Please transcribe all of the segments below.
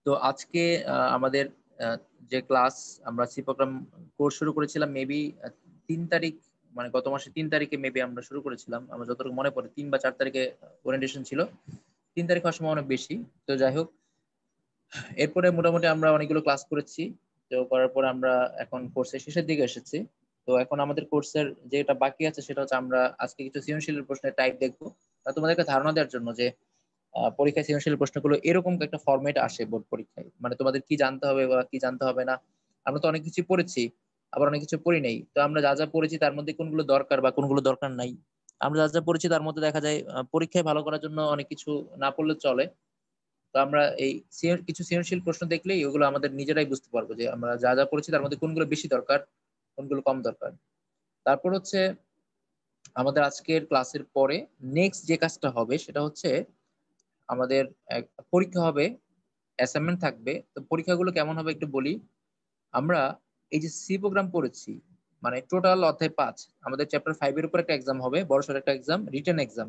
তো আজকে আমাদের আহ, যে ক্লাস আমরা সি প্রোগ্রাম কোর্স শুরু করেছিলাম মেবি 3 তারিখ, মানে গত মাসে 3 তারিখে মেবি আমরা শুরু করেছিলাম। আমার যতটুকু মনে পড়ে 3 বা 4 তারিখে ওরিয়েন্টেশন ছিল। 3 তারিখ হওয়ার সময় অনেক বেশি। তো যাই হোক, এরপরে মোটামুটি আমরা অনেকগুলো ক্লাস করেছি। তো করার পর আমরা এখন কোর্সের শেষের দিকে এসেছি। তো এখন আমাদের কোর্সের যেটা বাকি আছে সেটা হচ্ছে আমরা আজকে কিছু সৃজনশীল প্রশ্নের টাইপ দেখবো। তোমাদেরকে ধারণা দেওয়ার জন্য যে পরীক্ষায় সৃজনশীল প্রশ্নগুলো এরকম একটা ফরম্যাট আসে বোর্ড পরীক্ষায়, মানে তোমাদের কি জানতে হবে বা কি জানতে হবে না। আমরা তো অনেক কিছু পড়েছি, আবার অনেক কিছু পড়ি নাই। তো আমরা যা যা পড়েছি তার মধ্যে কোনগুলো দরকার বা কোনগুলো দরকার নাই, আমরা যা যা পড়েছি তার মধ্যে দেখা যায় পরীক্ষায় ভালো করার জন্য অনেক কিছু না পড়লে চলে। তো আমরা এই কিছু সৃজনশীল প্রশ্ন দেখলেই ওগুলো আমাদের নিজেরাই বুঝতে পারবো যে আমরা যা যা পড়েছি তার মধ্যে কোনগুলো বেশি দরকার, কোনগুলো কম দরকার। তারপর হচ্ছে আমাদের আজকের ক্লাসের পরে নেক্সট যে কাজটা হবে সেটা হচ্ছে আমাদের এক পরীক্ষা হবে, অ্যাসাইনমেন্ট থাকবে। তো পরীক্ষাগুলো কেমন হবে একটু বলি। আমরা এই যে সি প্রোগ্রাম পড়েছি, মানে টোটাল অধ্যায় 5, আমাদের চ্যাপ্টার 5 এর উপর একটা এক্সাম হবে, বড়সড় একটা এক্সাম, রিটেন এক্সাম।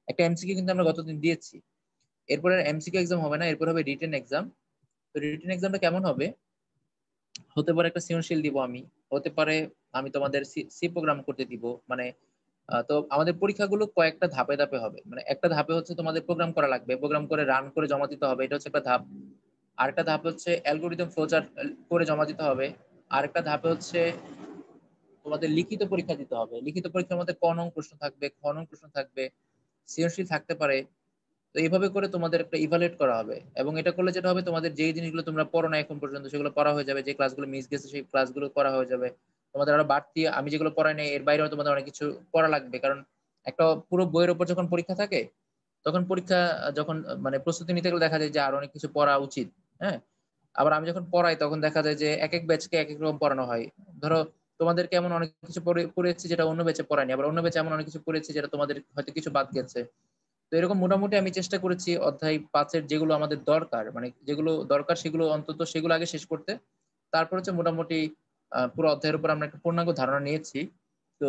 একটা এমসিকিউ কিন্তু আমরা গতদিন দিয়েছি। এরপরে এমসিকিউ এক্সাম হবে না, এরপর হবে রিটেন এক্সাম। তো রিটেন এক্সামটা কেমন হবে, হতে পারে একটা সৃজনশীল দিব আমি, হতে পারে আমি তোমাদের সি সি প্রোগ্রাম করতে দিব। মানে তো আমাদের পরীক্ষাগুলো কয়েকটা ধাপে ধাপে হবে। মানে একটা ধাপে হচ্ছে তোমাদের প্রোগ্রাম করা লাগবে, প্রোগ্রাম করে রান করে জমা দিতে হবে, এটা হচ্ছে একটা ধাপ। আরেকটা ধাপ হচ্ছে অ্যালগোরিদম ফ্লোচার্ট করে জমা দিতে হবে। আরেকটা ধাপে হচ্ছে তোমাদের লিখিত পরীক্ষা দিতে হবে। লিখিত পরীক্ষার মধ্যে ক নং প্রশ্ন থাকবে, খ নং প্রশ্ন থাকবে, সৃজনশীল থাকতে পারে। তো এইভাবে করে তোমাদের একটা ইভালুয়েট করা হবে। এবং এটা করলে যেটা হবে, তোমাদের যে জিনিসগুলো তোমরা পড়ো না এখন পর্যন্ত সেগুলো পড়া হয়ে যাবে, যে ক্লাসগুলো মিস গেছে সেই ক্লাসগুলো করা হয়ে যাবে। তোমাদের আরো বাড়তি, আমি যেগুলো পড়াই নাই এর বাইরেও তোমাদের অনেক কিছু পড়া লাগবে, কারণ একটা পুরো বইয়ের উপর যখন পরীক্ষা থাকে তখন পরীক্ষা যখন মানে প্রস্তুতি নিতে গেলে দেখা যায় যে আরো অনেক কিছু পড়া উচিত। হ্যাঁ, আবার আমি যখন পড়াই তখন দেখা যায় যে এক এক ব্যাচকে এক এক রকম পড়ানো হয়। ধরো তোমাদেরকে এমন অনেক কিছু পড়েছি যেটা অন্য ব্যাচে পড়ায়নি, আবার অন্য ব্যাচে এমন অনেক কিছু পড়েছি যেটা তোমাদের হয়তো কিছু বাদ গেছে। তো এরকম মোটামুটি আমি চেষ্টা করেছি অধ্যায় 5-এর যেগুলো আমাদের দরকার, মানে যেগুলো দরকার সেগুলো অন্তত সেগুলো আগে শেষ করতে। তারপর হচ্ছে মোটামুটি পুরো অধ্যায়ের উপর আমরা একটা পূর্ণাঙ্গ ধারণা নিয়েছি। তো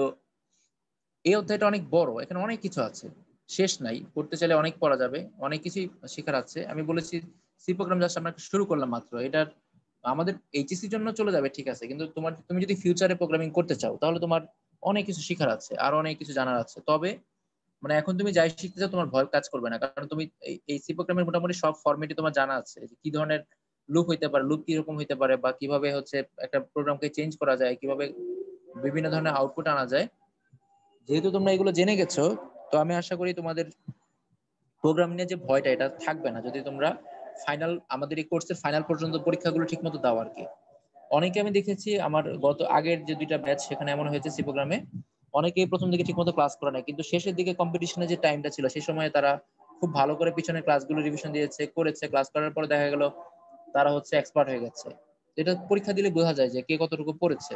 এই অধ্যায়টা অনেক বড়, এখানে অনেক কিছু আছে, শেষ নাই, পড়তে চাইলে অনেক পড়া যাবে, অনেক কিছুই শেখার আছে। আমি বলেছি সি প্রোগ্রাম জাস্ট আমরা শুরু করলাম মাত্র, এটার আমাদের এইচএসসির জন্য চলে যাবে ঠিক আছে, কিন্তু তুমি যদি ফিউচারে প্রোগ্রামিং করতে চাও তাহলে তোমার অনেক কিছু শেখার আছে, আরো অনেক কিছু জানার আছে। তবে মানে এখন তুমি যাই শিখতে চাও তোমার ভয় কাজ করবে না, কারণ তুমি এই সি প্রোগ্রামের মোটামুটি সব ফরম্যাটই তোমার জানা আছে, যে কি ধরনের লুপ হইতে পারে, লুপ কিরকম হইতে পারে, বা কিভাবে হচ্ছে একটা প্রোগ্রামকে চেঞ্জ করা যায়, কিভাবে বিভিন্ন ধরনের আউটপুট আনা যায়। যেহেতু তোমরা এগুলো জেনে গেছো, তো আমি আশা করি তোমাদের প্রোগ্রাম নিয়ে যে ভয়টা এটা থাকবে না, যদি তোমরা ফাইনাল আমাদের এই কোর্সের ফাইনাল পর্যন্ত পরীক্ষাগুলো ঠিক মতো দাও আর কি। অনেকে আমি দেখেছি আমার গত আগের যে 2টা ব্যাচ সেখানে এমন হয়েছে সি প্রোগ্রামে, অনেকেই প্রথম দিকে ঠিকমতো ক্লাস করে না, কিন্তু শেষের দিকে কম্পিটিশনে যে টাইমটা ছিল সেই সময় তারা খুব ভালো করে পিছনের ক্লাসগুলো রিভিশন দিয়েছে, করেছে, ক্লাস করার পরে দেখা গেল তারা হচ্ছে এক্সপার্ট হয়ে গেছে। এটা পরীক্ষা দিলে বোঝা যায় যে কে কতটুকু পড়েছে।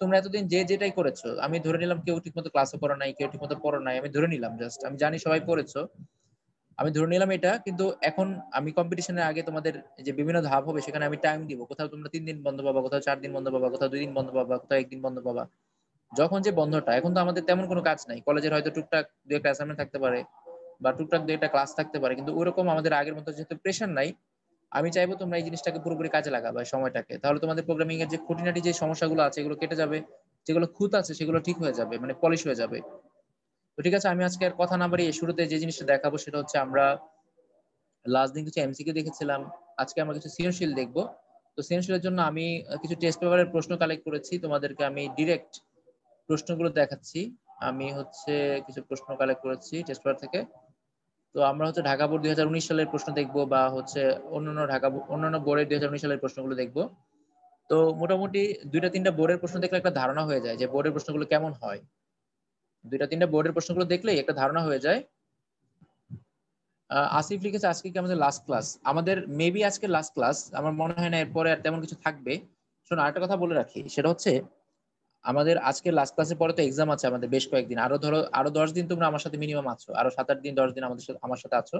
তোমরা এতদিন যে যেটাই করেছো, আমি ধরে নিলাম কেউ ঠিকমতো ক্লাসও করা নাই, কেউ ঠিকমতো পড়া নাই, আমি ধরে নিলাম, জাস্ট আমি জানি সবাই পড়েছো, আমি ধরে নিলাম এটা। কিন্তু এখন আমি কম্পিটিশনের আগে তোমাদের যে বিভিন্ন ধাপ হবে সেখানে আমি টাইম দিব, কোথাও তোমরা 3 দিন বন্ধ পাবা, কোথাও 4 দিন বন্ধ পাবা, কোথাও 2 দিন বন্ধ পাবা, কোথাও 1 দিন বন্ধ পাবা। যখন যে বন্ধটা, এখন তো আমাদের তেমন কোনো কাজ নাই, কলেজের হয়তো টুকটাক 2 একটা অ্যাসাইনমেন্ট থাকতে পারে বা টুকটাক 2 একটা ক্লাস থাকতে পারে, কিন্তু ওইরকম আমাদের আগের মতো যেহেতু প্রেশার নাই, আমি চাইবো তোমরা এই জিনিসটাকে পুরোপুরি কাজে লাগাবে সময়টাকে, তাহলে তোমাদের প্রোগ্রামিং এর যে খুঁটিনাটি যে সমস্যাগুলো আছে এগুলো কেটে যাবে, যেগুলো খুঁত আছে সেগুলো ঠিক হয়ে যাবে, মানে পলিশ হয়ে যাবে। তো ঠিক আছে, আমি আজকে আর কথা না বাড়িয়ে শুরুতে যে জিনিসটা দেখাবো সেটা হচ্ছে আমরা লাস্ট দিন কিছু এমসিকিউ দেখেছিলাম, আজকে আমরা কিছু সৃজনশীল দেখবো। তো সৃজনশীলের জন্য আমি কিছু টেস্ট পেপারের প্রশ্ন কালেক্ট করেছি, তোমাদেরকে আমি ডিরেক্ট প্রশ্নগুলো দেখাচ্ছি। আমি হচ্ছে কিছু প্রশ্ন কালেক্ট করেছি টেস্ট পেপার থেকে। তো আমরা হচ্ছে ঢাকা বোর্ড 2019 সালের প্রশ্ন দেখবো, বা হচ্ছে অন্যান্য বোর্ডের 2019 সালের প্রশ্নগুলো দেখবো। তো মোটামুটি 2টা 3টা বোর্ডের প্রশ্ন দেখলে একটা ধারণা হয়ে যায় যে বোর্ডের প্রশ্নগুলো কেমন হয়। 2টা 3টা বোর্ডের প্রশ্নগুলো দেখলেই একটা ধারণা হয়ে যায়। আসিফ লিখেছে আজকে কি আমাদের লাস্ট ক্লাস, আমাদের মেবি আজকে লাস্ট ক্লাস, আমার মনে হয় না এরপরে আর তেমন কিছু থাকবে। শোনো, আরেকটা কথা বলে রাখি, সেটা হচ্ছে আমাদের আজকে লাস্ট ক্লাসের পরে তো এক্সাম আছে আমাদের বেশ কয়েকদিন, আরো ধরো আরো 10 দিন তোমরা আমার সাথে মিনিমাম আছো, আরো 7-8 দিন 10 দিন আমাদের সাথে আমার সাথে আছো।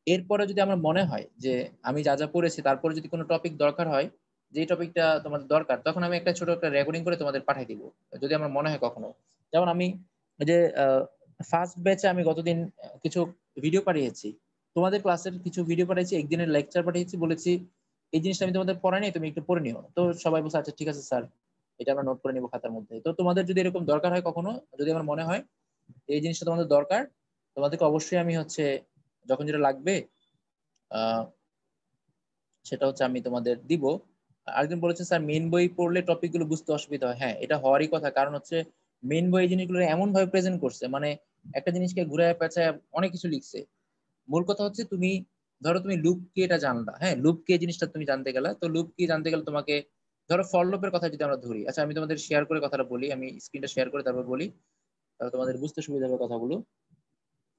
এরপরে যদি আমার মনে হয় যে আমি যা যা পড়েছি তারপরে যদি কোনো টপিক দরকার হয়, যে টপিকটা তোমাদের দরকার, তখন আমি একটা ছোট একটা রেকর্ডিং করে তোমাদের পাঠিয়ে দিব, যদি আমার মনে হয় কখনো। যেমন আমি ওই যে ফার্স্ট ব্যাচে আমি গতদিন কিছু ভিডিও পাঠিয়েছি, তোমাদের ক্লাসের কিছু ভিডিও পাঠিয়েছি, একদিনের লেকচার পাঠিয়েছি, বলেছি এই জিনিসটা আমি তোমাদের পড়াই নাই, তুমি একটু পড়ে নিও। তো সবাই বলছে আচ্ছা ঠিক আছে স্যার, এটা আমরা নোট করে নিবো খাতার মধ্যে। তো তোমাদের যদি এরকম দরকার হয় কখনো, যদি আমার মনে হয় এই জিনিসটা তোমাদের দরকার, তোমাদেরকে অবশ্যই আমি হচ্ছে যখন যেটা লাগবে আহ সেটা হচ্ছে আমি তোমাদের দিব। আরেকজন বলেছে স্যার মেন বই পড়লে টপিক গুলো বুঝতে অসুবিধা হয়। হ্যাঁ, এটা হওয়ারই কথা, কারণ হচ্ছে মেন বই এই জিনিসগুলো এমন ভাবে প্রেজেন্ট করছে, মানে একটা জিনিসকে ঘুরায় পেঁচায় অনেক কিছু লিখছে। মূল কথা হচ্ছে তুমি ধরো তুমি লুপ কি এটা জানলা, হ্যাঁ লুপ কি জিনিসটা তুমি জানতে গেলা, তো লুপ কি জানতে গেলে তোমাকে ধরো ফর লুপের কথা যদি আমরা ধরি, আচ্ছা আমি তোমাদের শেয়ার করে কথাটা বলি, আমি স্ক্রিনটা শেয়ার করে তারপর বলি, তাহলে তোমাদের বুঝতে সুবিধা হবে কথাগুলো।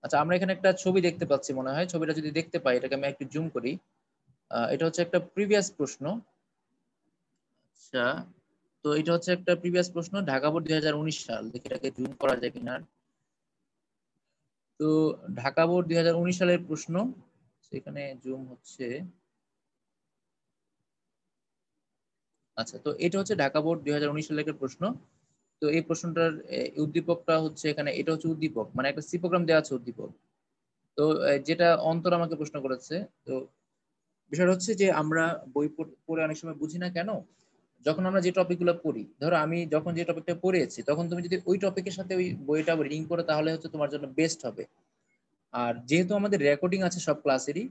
আচ্ছা আমরা এখানে একটা ছবি দেখতে পাচ্ছি মনে হয়, ছবিটা যদি দেখতে পাই এটাকে আমি একটু জুম করি। এটা হচ্ছে একটা প্রিভিয়াস প্রশ্ন। আচ্ছা, তো এটা হচ্ছে একটা প্রিভিয়াস প্রশ্ন, ঢাকা বোর্ড 2019 সাল, দেখি এটাকে জুম করা যায় কিনা। তো ঢাকা বোর্ড 2019 সালের প্রশ্ন, সেখানে জুম হচ্ছে। আচ্ছা, তো এটা হচ্ছে ঢাকা বোর্ড 2019 সালের প্রশ্ন। তো এই প্রশ্নটার উদ্দীপকটা হচ্ছে এখানে, এটা হচ্ছে উদ্দীপক, মানে একটা সি প্রোগ্রাম দেওয়া আছে উদ্দীপক। তো যেটা অন্তর আমাকে প্রশ্ন করেছে, তো বিষয়টা হচ্ছে যে আমরা বই পড়ে অনেক সময় বুঝি না কেন, যখন আমরা যে টপিক গুলো পড়ি, ধরো আমি যখন যে টপিকটা পড়েছি তখন তুমি যদি ওই টপিকের সাথে ওই বইটা রিডিং করো তাহলে হচ্ছে তোমার জন্য বেস্ট হবে। আর যেহেতু আমাদের রেকর্ডিং আছে সব ক্লাসেরই,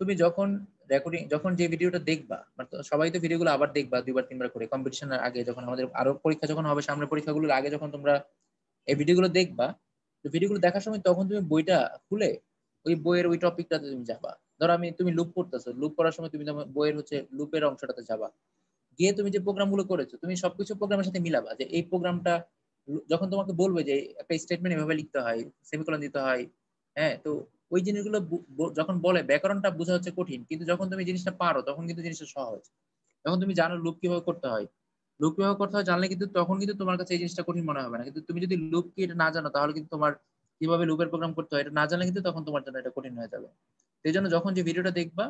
তুমি যখন রেকর্ডিং যখন যে ভিডিওটা দেখবা, মানে সবাই তো ভিডিওগুলো আবার দেখবা দুইবার তিনবার করে, কম্পিটিশনের আগে যখন আমাদের আরো পরীক্ষা যখন হবে, সামনে পরীক্ষাগুলোর আগে যখন তোমরা এই ভিডিওগুলো দেখবা, তো ভিডিওগুলো দেখার সময় তখন তুমি বইটা খুলে ওই বইয়ের ওই টপিকটাতে তুমি যাবা। ধরো তুমি লুপ করতেছো, লুপ করার সময় তুমি তোমার বইয়ের হচ্ছে লুপের অংশটাতে যাবা, গিয়ে তুমি যে প্রোগ্রামগুলো করেছো তুমি সবকিছু প্রোগ্রামের সাথে মিলাবা, যে এই প্রোগ্রামটা যখন তোমাকে বলবে যে একটা স্টেটমেন্ট এভাবে লিখতে হয়, সেমিকোলন দিতে হয়, হ্যাঁ, তো ওই জিনিসগুলো যখন বলে ব্যাকরণটা বোঝা হচ্ছে কঠিন, কিন্তু যখন তুমি জিনিসটা পারো তখন কিন্তু জিনিসটা সহজ। যখন তুমি জানো লুপ কিভাবে করতে হয়, লুপ কিভাবে করতে হয় জানলে কিন্তু তখন কিন্তু তোমার কাছে এই জিনিসটা কঠিন মনে হবে না। কিন্তু তুমি যদি লুপ কি এটা না জানো, তাহলে কিন্তু তোমার কিভাবে লুপের প্রোগ্রাম করতে হয় এটা না জানলে কিন্তু তখন তোমার জন্য এটা কঠিন হয়ে যাবে। সেই জন্য যখন যে ভিডিওটা দেখবা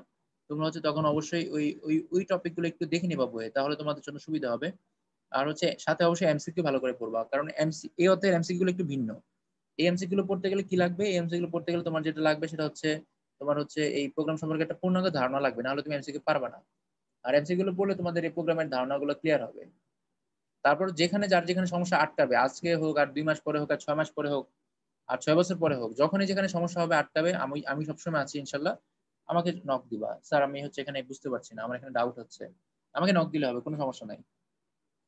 তোমরা হচ্ছে তখন অবশ্যই ওই ওই ওই টপিক গুলো একটু দেখে নিবা বইয়ে, তাহলে তোমাদের জন্য সুবিধা হবে। আর হচ্ছে সাথে অবশ্যই এমসিকিউ ভালো করে পড়বা, কারণ এই অধ্যায়ের এমসিকিউ গুলো একটু ভিন্ন। এই এমসিকিউ গুলো পড়তে গেলে কি লাগবে, এই এমসিকিউ গুলো পড়তে গেলে তোমার যেটা লাগবে সেটা হচ্ছে তোমার হচ্ছে এই প্রোগ্রাম সম্পর্কে একটা পূর্ণাঙ্গ ধারণা লাগবে, না হলে তুমি এমসিকিউ পারবে না। আর এমসিকিউ গুলো পড়লে তোমাদের এই প্রোগ্রামের ধারণাগুলো ক্লিয়ার হবে। তারপর যেখানে যার যেখানে সমস্যা আটকাবে, আজকে হোক আর 2 মাস পরে হোক আর 6 মাস পরে হোক আর 6 বছর পরে হোক, যখনই যেখানে সমস্যা হবে আটকাবে, আমি আমি সবসময় আছি ইনশাল্লাহ। আমাকে নক দিবা, স্যার আমি হচ্ছে এখানে বুঝতে পারছি না, আমার এখানে ডাউট হচ্ছে, আমাকে নক দিলে হবে, কোনো সমস্যা নাই।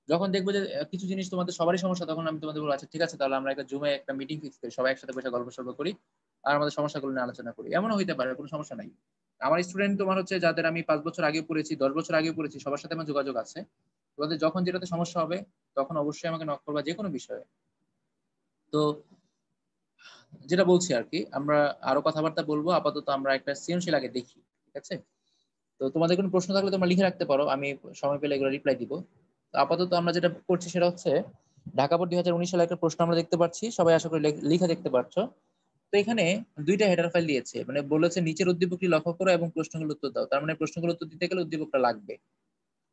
যখন দেখবো যে কিছু জিনিস তোমাদের সবারই সমস্যা, তখন আমি তোমাদের বলবো আচ্ছা ঠিক আছে, তাহলে আমরা একটা জুমে একটা মিটিং ফিক্স করি, সবাই একসাথে বসে গল্প সল্প করি আর আমাদের সমস্যাগুলো নিয়ে আলোচনা করি। এমনও হইতে পারে, কোনো সমস্যা নাই। আমার স্টুডেন্ট তোমার হচ্ছে যাদের আমি 5 বছর আগে পড়েছি, 10 বছর আগে পড়েছি, সবার সাথে আমার যোগাযোগ আছে। তোমাদের যখন যেটাতে সমস্যা হবে তখন অবশ্যই আমাকে নক করবা যে কোনো বিষয়ে। তো যেটা বলছি আর কি, আমরা আরো কথাবার্তা বলবো, আপাতত আমরা একটা সৃজনশীল আগে দেখি, ঠিক আছে? তো তোমাদের কোনো প্রশ্ন থাকলে তোমরা লিখে রাখতে পারো, আমি সময় পেলে এগুলো রিপ্লাই দিব। তো আপাতত আমরা যেটা করছি সেটা হচ্ছে ঢাকা বোর্ড 2019 সালে একটা প্রশ্ন আমরা দেখতে পাচ্ছি, সবাই আশা করি লিখে দেখতে পারছো। তো এখানে দুইটা হেডার ফাইল দিয়েছে, মানে বলেছে নিচের উদ্দীপকটি লক্ষ্য করো এবং প্রশ্নগুলো উত্তর দাও, তার মানে প্রশ্নগুলো উত্তর দিতে গেলে উদ্দীপকটা লাগবে।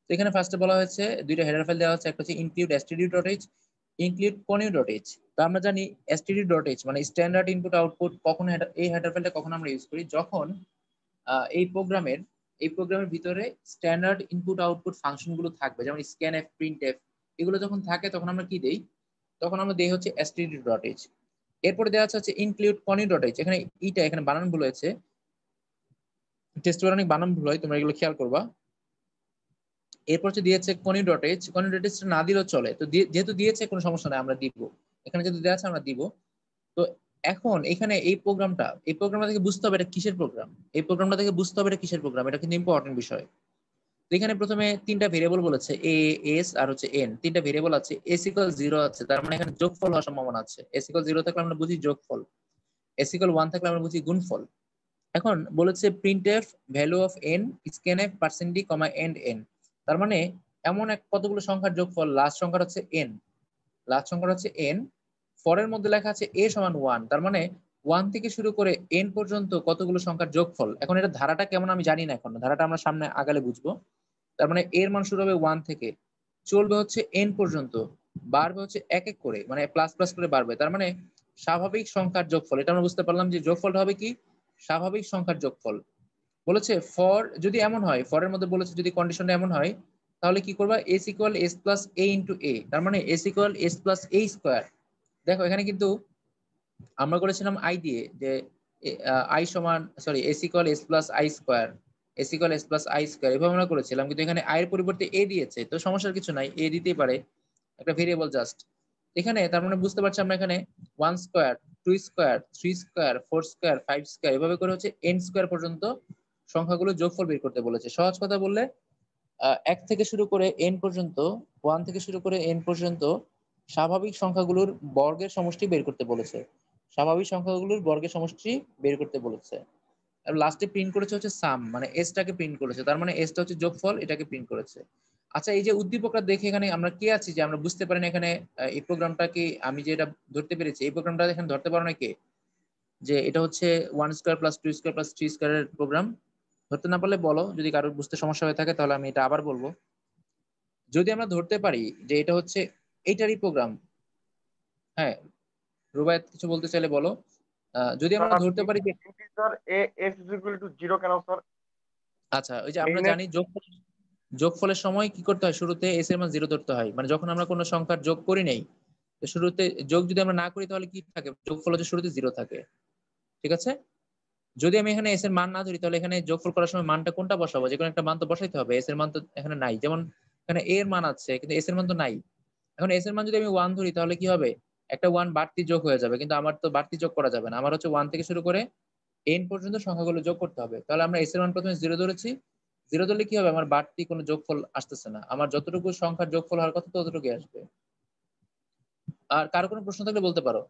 তো এখানে ফার্স্টে বলা হয়েছে দুইটা হেডার ফাইল দেওয়া হচ্ছে, একটা হচ্ছে ইনক্লুড std.h, ইনক্লুড conio.h। তো আমরা জানি std.h মানে স্ট্যান্ডার্ড ইনপুট আউটপুট, কখন এই হেডার ফাইলটা কখন আমরা ইউজ করি, যখন এই প্রোগ্রামের ভিতরে স্ট্যান্ডার্ড ইনপুট আউটপুট ফাংশন গুলো থাকবে, যেমন স্ক্যানএফ, প্রিন্টএফ, এগুলো যখন থাকে তখন আমরা কি দেই, তখন আমরা দেই হচ্ছে std.h। এরপরে দেওয়া আছে ইনক্লুড conio.h, এখানে এখানে বানান ভুল হয়েছে, টেস্ট অনেক বানান ভুল হয়, তোমরা এগুলো খেয়াল করবা। এরপর হচ্ছে দিয়েছে conio.h, conio.h না দিলেও চলে, তো যেহেতু দিয়েছে কোনো সমস্যা নাই, আমরা দিব। এখানে যেহেতু দেওয়া আছে আমরা দিব। তো এখন এখানে এই প্রোগ্রামটা থেকে বুঝতে হবে এটা কিসের প্রোগ্রাম, এই প্রোগ্রামটা থেকে বুঝতে হবে এটা কিসের প্রোগ্রাম, এটা কিন্তু ইম্পর্টেন্ট বিষয়। তো এখানে প্রথমে তিনটা ভেরিয়েবল বলেছে, এ, এস আর হচ্ছে এন, তিনটা ভেরিয়েবল আছে, এস ইকুয়াল 0 আছে, তার মানে এখানে যোগফল হওয়ার সম্ভাবনা আছে। এস ইকুয়াল 0 থাকলে আমরা বুঝি যোগফল, এস ইকুয়াল 1 থাকলে আমরা বুঝি গুণফল। এখন বলেছে printf value of n, scanf percent d comma and n, তার মানে এমন এক কতগুলো সংখ্যার যোগফল, লাস্ট সংখ্যা হচ্ছে এন, লাস্ট সংখ্যা হচ্ছে এন, ফরের মধ্যে লেখা আছে এ সমান 1, তার মানে 1 থেকে শুরু করে এন পর্যন্ত কতগুলো সংখ্যার যোগফল। এখন এটা ধারাটা কেমন আমি জানি না, এখন ধারাটা আমরা সামনে আগালে বুঝবো। তার মানে এর মান শুরু হবে 1 থেকে, চলবে হচ্ছে এন পর্যন্ত, বাড়বে হচ্ছে এক এক করে, মানে প্লাস প্লাস করে বাড়বে, তার মানে স্বাভাবিক সংখ্যার যোগফল। এটা আমরা বুঝতে পারলাম যে যোগফলটা হবে কি, স্বাভাবিক সংখ্যার যোগফল। বলেছে ফর যদি এমন হয়, ফরের মধ্যে বলেছে যদি কন্ডিশনটা এমন হয় তাহলে কি করবা, এস ইকুয়াল এস প্লাস এ ইন্টু এ, তার মানে এস ইকুয়াল এস প্লাস এ স্কোয়ার। দেখো এখানে কিন্তু আমরা করেছিলাম আই দিয়ে, যে আই সমান sorry S equal S plus I square, S equal S plus I square এভাবে আমরা করেছিলাম, কিন্তু এখানে আই এর পরিবর্তে এ দিয়েছে, তো সমস্যার কিছু নাই, এ দিতেই পারে, একটা ভেরিয়েবল জাস্ট। এখানে তার মানে বুঝতে পারছি আমরা এখানে 1 square, 2 square, 3 square, 4 square, 5 square এভাবে করে হচ্ছে n স্কোয়ার পর্যন্ত সংখ্যাগুলো যোগফল বের করতে বলেছে। সহজ কথা বললে 1 থেকে শুরু করে n পর্যন্ত, 1 থেকে শুরু করে n পর্যন্ত স্বাভাবিক সংখ্যাগুলোর বর্গের সমষ্টি বের করতে বলেছে, স্বাভাবিক সংখ্যাগুলোর বর্গের সমষ্টি বের করতে বলেছে। আর লাস্টে প্রিন্ট করেছে হচ্ছে সাম, মানে এসটাকে প্রিন্ট করেছে, তার মানে এসটা হচ্ছে যোগফল, এটাকে প্রিন্ট করেছে। আচ্ছা, এই যে উদ্দীপকটা দেখে এখানে আমরা কে আছি যে আমরা বুঝতে পারি না এখানে এই প্রোগ্রামটা কি, আমি যে এটা ধরতে পেরেছি এই প্রোগ্রামটা এখানে ধরতে পারো না কে, যে এটা হচ্ছে 1 স্কোয়ার প্লাস 2 স্কোয়ার প্লাস 3 স্কোয়ারের প্রোগ্রাম? ধরতে না পারলে বলো, যদি কারোর বুঝতে সমস্যা হয়ে থাকে তাহলে আমি এটা আবার বলবো। যদি আমরা ধরতে পারি যে এটা হচ্ছে এইটারই প্রোগ্রাম, হ্যাঁ রুবায়েত কিছু বলতে চাইলে বলো। যদি আমরা স্যার ধরতে পারি যে, integer A S is equal to 0 কেন স্যার? আচ্ছা ওই যে আমরা মেইনে জানি যোগফলের সময় কি করতে হয়, শুরুতে এস এর মান 0 ধরতে হয়, মানে যখন আমরা কোনো সংখ্যার যোগ করি নাই, তো শুরুতে যোগ যদি আমরা না করি তাহলে কি থাকে, যোগফল হচ্ছে শুরুতে 0 থাকে, ঠিক আছে। যদি আমি এখানে এস এর মান না ধরি তাহলে এখানে যোগফল করার সময় মানটা কোনটা বসাবো, যে কোনো একটা মান তো বসাইতে হবে, এস এর মান তো এখানে নাই, যেমন এখানে এ এর মান আছে কিন্তু এস এর মান তো নাই। এখন এস এর মান যদি আমি 1 ধরি তাহলে কি হবে, একটা 1 বাড়তি যোগ হয়ে যাবে, কিন্তু আমার তো বাড়তি যোগ করা যাবে না, আমার হচ্ছে 1 থেকে শুরু করে n পর্যন্ত সংখ্যাগুলো যোগ করতে হবে। তাহলে আমরা এস এর মান প্রথমে 0 ধরেছি, 0 ধরলে কি হবে, আমার বাড়তি কোনো যোগফল আসতেছে না, আমার যতটুকু সংখ্যার যোগফল হওয়ার কথা ততটুকুই আসবে। আর কারো কোনো প্রশ্ন থাকলে বলতে পারো।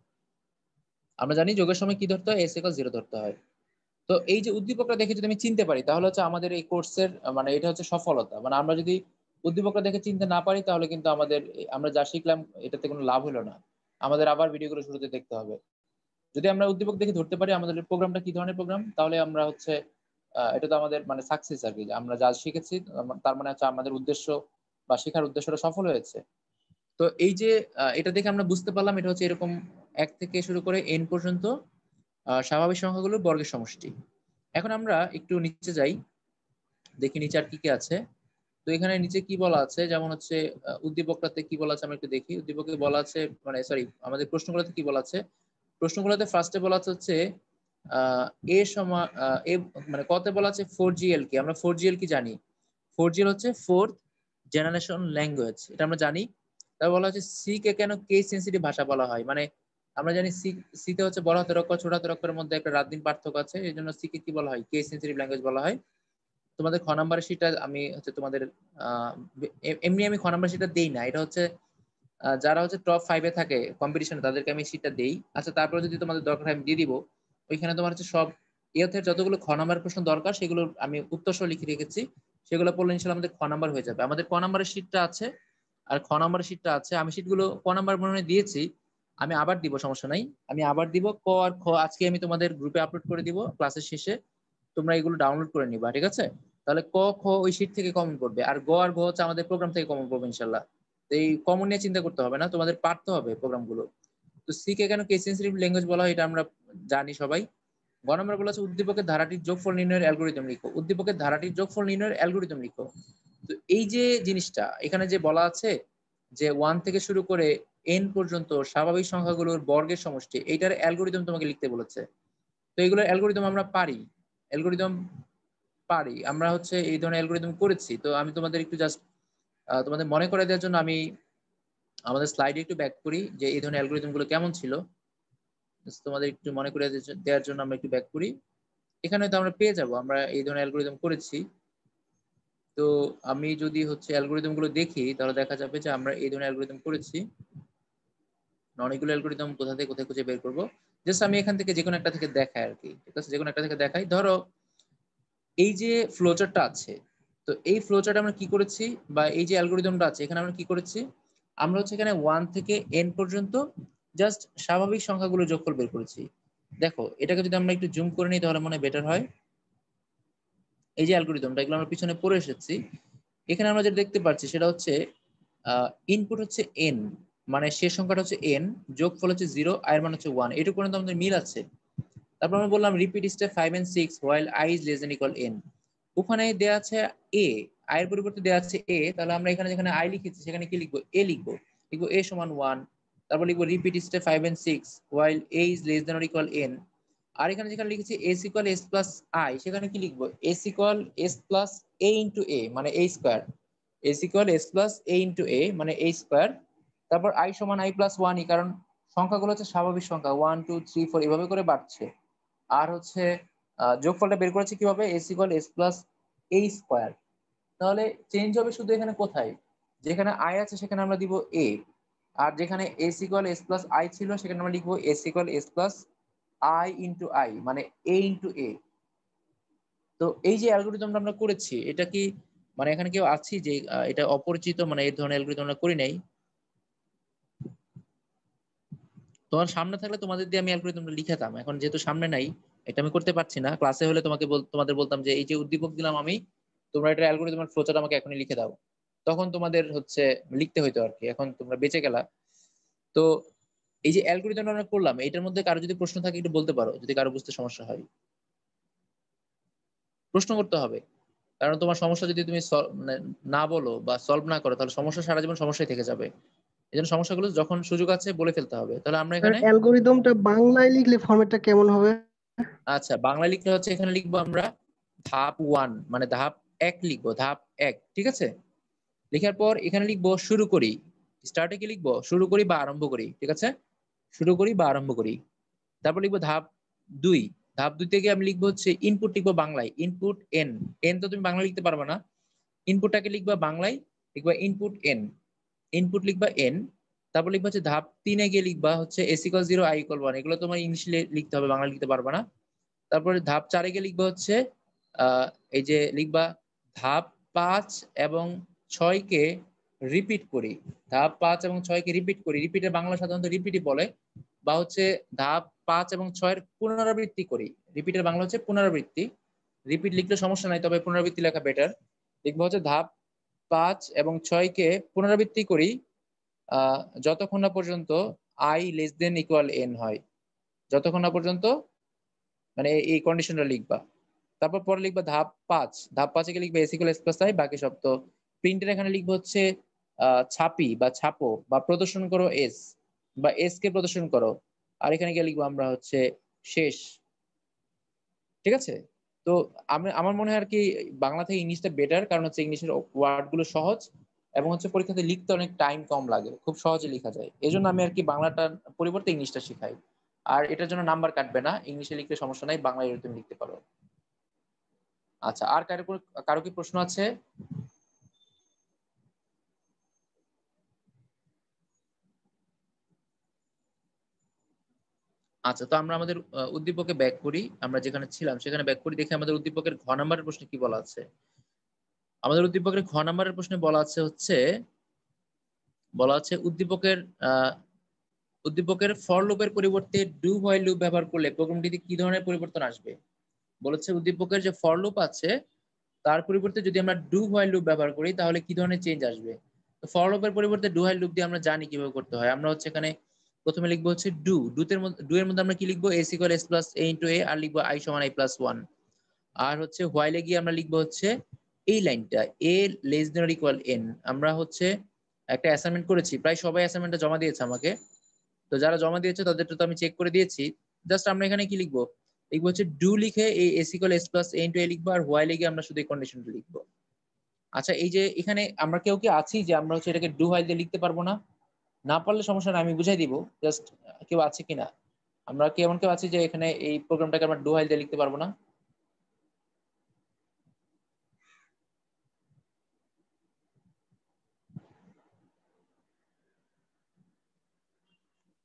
আমরা জানি যোগের সময় কি ধরতে হয়, এস ইকুয়াল 0 ধরতে হয়। তো এই যে উদ্দীপকটা দেখে যদি আমি চিনতে পারি তাহলে হচ্ছে আমাদের এই কোর্সের মানে এটা হচ্ছে সফলতা, মানে আমরা যদি উদ্দীপকটা দেখে চিনতে না পারি তাহলে কিন্তু আমাদের আমরা যা শিখলাম এটাতে কোনো লাভ হলো না, আমাদের আবার ভিডিওগুলো শুরুতে দেখতে হবে। যদি আমরা উদ্দীপক দেখে ধরতে পারি আমাদের প্রোগ্রামটা কি ধরনের প্রোগ্রাম, তাহলে আমরা হচ্ছে এটা তো আমাদের মানে সাকসেস আর কি, যে আমরা যা শিখেছি তার মানে হচ্ছে আমাদের উদ্দেশ্য বা শেখার উদ্দেশ্যটা সফল হয়েছে। তো এই যে এটা দেখে আমরা বুঝতে পারলাম এটা হচ্ছে এরকম 1 থেকে শুরু করে n পর্যন্ত স্বাভাবিক সংখ্যাগুলোর বর্গের সমষ্টি। এখন আমরা একটু নিচে যাই, দেখি নিচে আর কি কি আছে। তো এখানে নিচে কি বলা আছে, যেমন হচ্ছে উদ্দীপকটাতে কি বলা আছে আমরা একটু দেখি। উদ্দীপকে বলা আছে মানে সরি আমাদের প্রশ্নগুলোতে কি বলা আছে, প্রশ্নগুলোতে ফার্স্টে বলা হচ্ছে আহ এ সমান এ মানে কতে বলা আছে 4GL কি, আমরা 4GL কি জানি, 4GL হচ্ছে ফোর্থ জেনারেশন ল্যাঙ্গুয়েজ, এটা আমরা জানি। তারপর বলা হচ্ছে সি কে কেন কেস সেন্সিটিভ ভাষা বলা হয়, মানে আমরা জানি সি, সিতে হচ্ছে বড় হাতের অক্ষর ছোট হাতের অক্ষরের মধ্যে একটা রাত দিন পার্থক্য আছে, এই জন্য সি কে কি বলা হয়, কেস সেন্সিটিভ ল্যাঙ্গুয়েজ বলা হয়। তোমাদের খ নাম্বার শিটটা আমি হচ্ছে তোমাদের আহ এমনি আমি খ নাম্বার শিটটা দেই না, এটা হচ্ছে যারা হচ্ছে টপ 5-এ থাকে কম্পিটিশনে তাদেরকে আমি শিটটা দেই। আচ্ছা তারপরে যদি তোমাদের দরকার হয় আমি দিয়ে দিব। ওইখানে তোমার হচ্ছে সব ইয়ের যতগুলো খ নাম্বার প্রশ্ন দরকার সেগুলো আমি উত্তর সহ লিখে রেখেছি, সেগুলো পড়লে ইনশাল্লাহ আমাদের খ নাম্বার হয়ে যাবে। আমাদের ক নাম্বারের শিটটা আছে আর খ নাম্বারের শিটটা আছে, আমি শিটগুলো ক নাম্বার মনে হয় দিয়েছি, আমি আবার দিব সমস্যা নাই, আমি আবার দিব। ক আর খ আজকে আমি তোমাদের গ্রুপে আপলোড করে দিব ক্লাসের শেষে, তোমরা এগুলো ডাউনলোড করে নিবা, ঠিক আছে। তাহলে ক খ ওই শীট থেকে কমন করবে, আর গ আর ঘ হচ্ছে আমাদের প্রোগ্রাম থেকে কমন করবে ইনশাল্লাহ। তো এই কমন নিয়ে চিন্তা করতে হবে না, তোমাদের পারতে হবে প্রোগ্রামগুলো। তো সি কে কেন কেস সেনসিটিভ ল্যাঙ্গুয়েজ বলা হয় এটা আমরা জানি সবাই। গ নম্বর বলা আছে উদ্দীপকের ধারাটির যোগফল নির্ণয়ের অ্যালগরিদম লিখো, উদ্দীপকের ধারাটির যোগফল নির্ণয়ের অ্যালগরিদম লিখো। তো এই যে জিনিসটা এখানে যে বলা আছে যে 1 থেকে শুরু করে n পর্যন্ত স্বাভাবিক সংখ্যাগুলোর বর্গের সমষ্টি, এইটার অ্যালগরিদম তোমাকে লিখতে বলেছে। তো এগুলোর অ্যালগরিদম আমরা পারি, অ্যালগরিদম পারি আমরা হচ্ছে এই ধরনের অ্যালগরিদম করেছি। তো আমি তোমাদের একটু জাস্ট তোমাদের মনে করে দেওয়ার জন্য আমি আমাদের স্লাইডে একটু ব্যাক করি যে এই ধরনের অ্যালগরিদম গুলো কেমন ছিল, তোমাদের একটু মনে করে দেওয়ার জন্য আমরা একটু ব্যাক করি। এখানে তো আমরা পেয়ে যাব আমরা এই ধরনের অ্যালগরিদম করেছি। তো আমি যদি হচ্ছে অ্যালগরিদম গুলো দেখি তাহলে দেখা যাবে যে আমরা এই ধরনের অ্যালগরিদম করেছি। অনেকগুলো অ্যালগরিদম কোথা থেকে কোথায় খুঁজে বের করবো, জাস্ট আমি এখান থেকে যে কোনো একটা থেকে দেখাই আর কি, ঠিক আছে, যে কোনো একটা থেকে দেখাই। ধরো এই যে ফ্লোচার্টটা আছে, তো এই ফ্লোচার্টে আমরা কি করেছি, বা এই যে অ্যালগরিদমটা আছে এখানে আমরা কি করেছি, আমরা হচ্ছে এখানে 1 থেকে n পর্যন্ত জাস্ট স্বাভাবিক সংখ্যাগুলো যোগফল বের করেছি। দেখো এটাকে যদি আমরা একটু জুম করে নিই তাহলে মনে বেটার হয়। এই যে অ্যালগরিদমটা এগুলো আমরা পিছনে পড়ে এসেছি, এখানে আমরা যেটা দেখতে পাচ্ছি সেটা হচ্ছে ইনপুট হচ্ছে n, মানে শেষ সংখ্যাটা হচ্ছে n, যোগফল হচ্ছে 0, আয়ের মান হচ্ছে 1, এটুকু পর্যন্ত আমাদের মিল আছে। তারপর আমরা বললাম repeat step 5 and 6 while I is less than equal n। ওখানে দেয়া আছে a, i এর পরিবর্তে দেয়া আছে a, তাহলে আমরা এখানে যেখানে i লিখেছি সেখানে কি লিখবো, a লিখবো। লিখবো a সমান 1, তারপর লিখবো repeat step 5 and 6 while a is less than or equal n। আর এখানে যেখানে লিখেছি s equal s plus i, সেখানে কি লিখবো, s equal s plus a into a মানে a square, s equal s plus a into a মানে a square. তারপর i সমান i plus 1, কারণ সংখ্যাগুলো হচ্ছে স্বাভাবিক সংখ্যা, 1 2 3 4 এভাবে করে বাড়ছে। আর হচ্ছে যোগফলটা বের করেছে কিভাবে, s equal s plus a square. তাহলে চেঞ্জ হবে শুধু এখানে কোথায়, যেখানে i আছে সেখানে আমরা দিব a, আর যেখানে s equal s plus i ছিল সেখানে আমরা লিখবো s equal s plus i into i মানে a into a। তো এই যে অ্যালগরিদমটা আমরা করেছি, এটা কি মানে এখানে কেউ আছি যে এটা অপরিচিত, মানে এই ধরনের অ্যালগরিদম আমরা করি নাই? তোমার সামনে থাকলে তোমাদের দিয়ে আমি অ্যালগরিদমটা লিখাতাম, এখন যেহেতু সামনে নাই এটা আমি করতে পারছি না। ক্লাসে হলে তোমাদের বলতাম যে এই যে উদ্দীপক দিলাম আমি, তোমরা এটা অ্যালগরিদমের ফ্লোচার্ট আমাকে এখনই লিখে দাও, তখন তোমাদের হচ্ছে লিখতে হইতো আর কি, এখন তোমরা বেঁচে গেলা। তো এই যে অ্যালগরিদমটা আমরা করলাম, এটার মধ্যে কারো যদি প্রশ্ন থাকে একটু বলতে পারো, যদি কারো বুঝতে সমস্যা হয় প্রশ্ন করতে হবে। কারণ তোমার সমস্যা যদি তুমি মানে না বলো বা সলভ না করো, তাহলে সমস্যা সারা জীবন সমস্যাই থেকে যাবে। এই জন্য সমস্যাগুলো যখন সুযোগ আছে বলে ফেলতে হবে। তাহলে আমরা স্যার এখানে অ্যালগরিদমটা বাংলায় লিখলে ফরম্যাটটা কেমন হবে? আচ্ছা, বাংলা লিখলে হচ্ছে এখানে লিখবো আমরা ধাপ 1 মানে ধাপ 1 লিখবো, ধাপ 1, ঠিক আছে। লেখার পর এখানে লিখবো শুরু করি, স্টার্টে কি লিখবো, শুরু করি বা আরম্ভ করি, ঠিক আছে, শুরু করি বা আরম্ভ করি। তারপর লিখবো ধাপ 2, ধাপ 2 থেকে আমি লিখবো হচ্ছে ইনপুট, লিখবো বাংলায় ইনপুট এন, এন তো তুমি বাংলা লিখতে পারবে না, ইনপুটটাকে লিখবা বাংলায়, লিখবা ইনপুট এন, ইনপুট লিখবা এন। তারপর লিখবা হচ্ছে ধাপ 3 গিয়ে লিখবা হচ্ছে s equal 0 i equal 1, এগুলো তোমার ইংলিশে লিখতে হবে, বাংলা লিখতে পারবে না। তারপরে ধাপ 4 গিয়ে লিখবা হচ্ছে আহ এই যে লিখবা ধাপ 5 এবং 6 কে রিপিট করি, ধাপ 5 এবং 6 কে রিপিট করি, রিপিটের বাংলা সাধারণত রিপিটই বলে, বা হচ্ছে ধাপ 5 এবং 6 এর পুনরাবৃত্তি করি, রিপিটের বাংলা হচ্ছে পুনরাবৃত্তি। রিপিট লিখলে সমস্যা নাই, তবে পুনরাবৃত্তি লেখা বেটার। লিখবো হচ্ছে ধাপ 5 এবং 6 কে পুনরাবৃত্তি করি যতক্ষণ না পর্যন্ত i less than equal n হয়, যতক্ষণ না পর্যন্ত মানে এই কন্ডিশনটা লিখবা। তারপর পরে লিখবা ধাপ 5, ধাপ 5 কে লিখবা s equal s plus i, বাকি সব তো প্রিন্টের এখানে লিখবো হচ্ছে ছাপি বা ছাপো বা প্রদর্শন করো এস, বা এস কে প্রদর্শন করো, আর এখানে গিয়ে লিখবো আমরা হচ্ছে শেষ, ঠিক আছে। তো আমি আমার মনে হয় আর কি বাংলা থেকে ইংলিশটা বেটার, কারণ হচ্ছে ইংলিশের ওয়ার্ড গুলো সহজ এবং হচ্ছে পরীক্ষাতে লিখতে অনেক টাইম কম লাগে, খুব সহজে লেখা যায়। এই জন্য আমি আর কি বাংলাটার পরিবর্তে ইংলিশটা শিখাই। আর এটার জন্য নাম্বার কাটবে না, ইংলিশে লিখতে সমস্যা নাই, বাংলায় তুমি লিখতে পারো। আচ্ছা, আর কারো কি প্রশ্ন আছে? আচ্ছা, তো আমরা আমাদের উদ্দীপকে ব্যাক করি, আমরা যেখানে ছিলাম সেখানে ব্যাক করি, দেখে আমাদের উদ্দীপকের ঘ নাম্বারের প্রশ্নে কি বলা আছে। আমাদের উদ্দীপকের ঘ নাম্বারের প্রশ্নে বলা আছে উদ্দীপকের ফর লুপের পরিবর্তে ডু হোয়াইল লুপ ব্যবহার করলে প্রোগ্রামটিতে কি ধরনের পরিবর্তন আসবে। বলেছে উদ্দীপকের যে ফর লুপ আছে তার পরিবর্তে যদি আমরা ডু হোয়াইল লুপ ব্যবহার করি তাহলে কি ধরনের চেঞ্জ আসবে। তো ফর লুপের পরিবর্তে ডু হোয়াইল লুপ দিয়ে আমরা জানি কিভাবে করতে হয়। আমরা হচ্ছে এখানে প্রথমে লিখবো হচ্ছে ডু এর মধ্যে আমরা কি লিখবো, s equal s plus a into a, আর লিখবো i সমান i plus 1। আর হচ্ছে হোয়াইলে গিয়ে আমরা লিখবো হচ্ছে এই লাইনটা a less than or equal n। আমরা হচ্ছে একটা অ্যাসাইনমেন্ট করেছি, প্রায় সবাই অ্যাসাইনমেন্টটা জমা দিয়েছে আমাকে, তো যারা জমা দিয়েছে তাদেরটা তো আমি চেক করে দিয়েছি। জাস্ট আমরা এখানে কি লিখবো, লিখবো হচ্ছে ডু লিখে এই s equal s plus a into a লিখবো, আর হোয়াইলে গিয়ে আমরা শুধু এই কন্ডিশনটা লিখবো। আচ্ছা, এই যে এখানে আমরা কেউ কি আছি যে আমরা হচ্ছে এটাকে ডু হোয়াইল দিয়ে লিখতে পারবো না? না পারলে সমস্যা না, আমি বুঝাই দিব, জাস্ট কেউ আছে কিনা, আমরা কি এমন কেউ আছি যে এখানে এই প্রোগ্রামটাকে আমরা ডু হোয়াইল দিয়ে লিখতে পারবো না?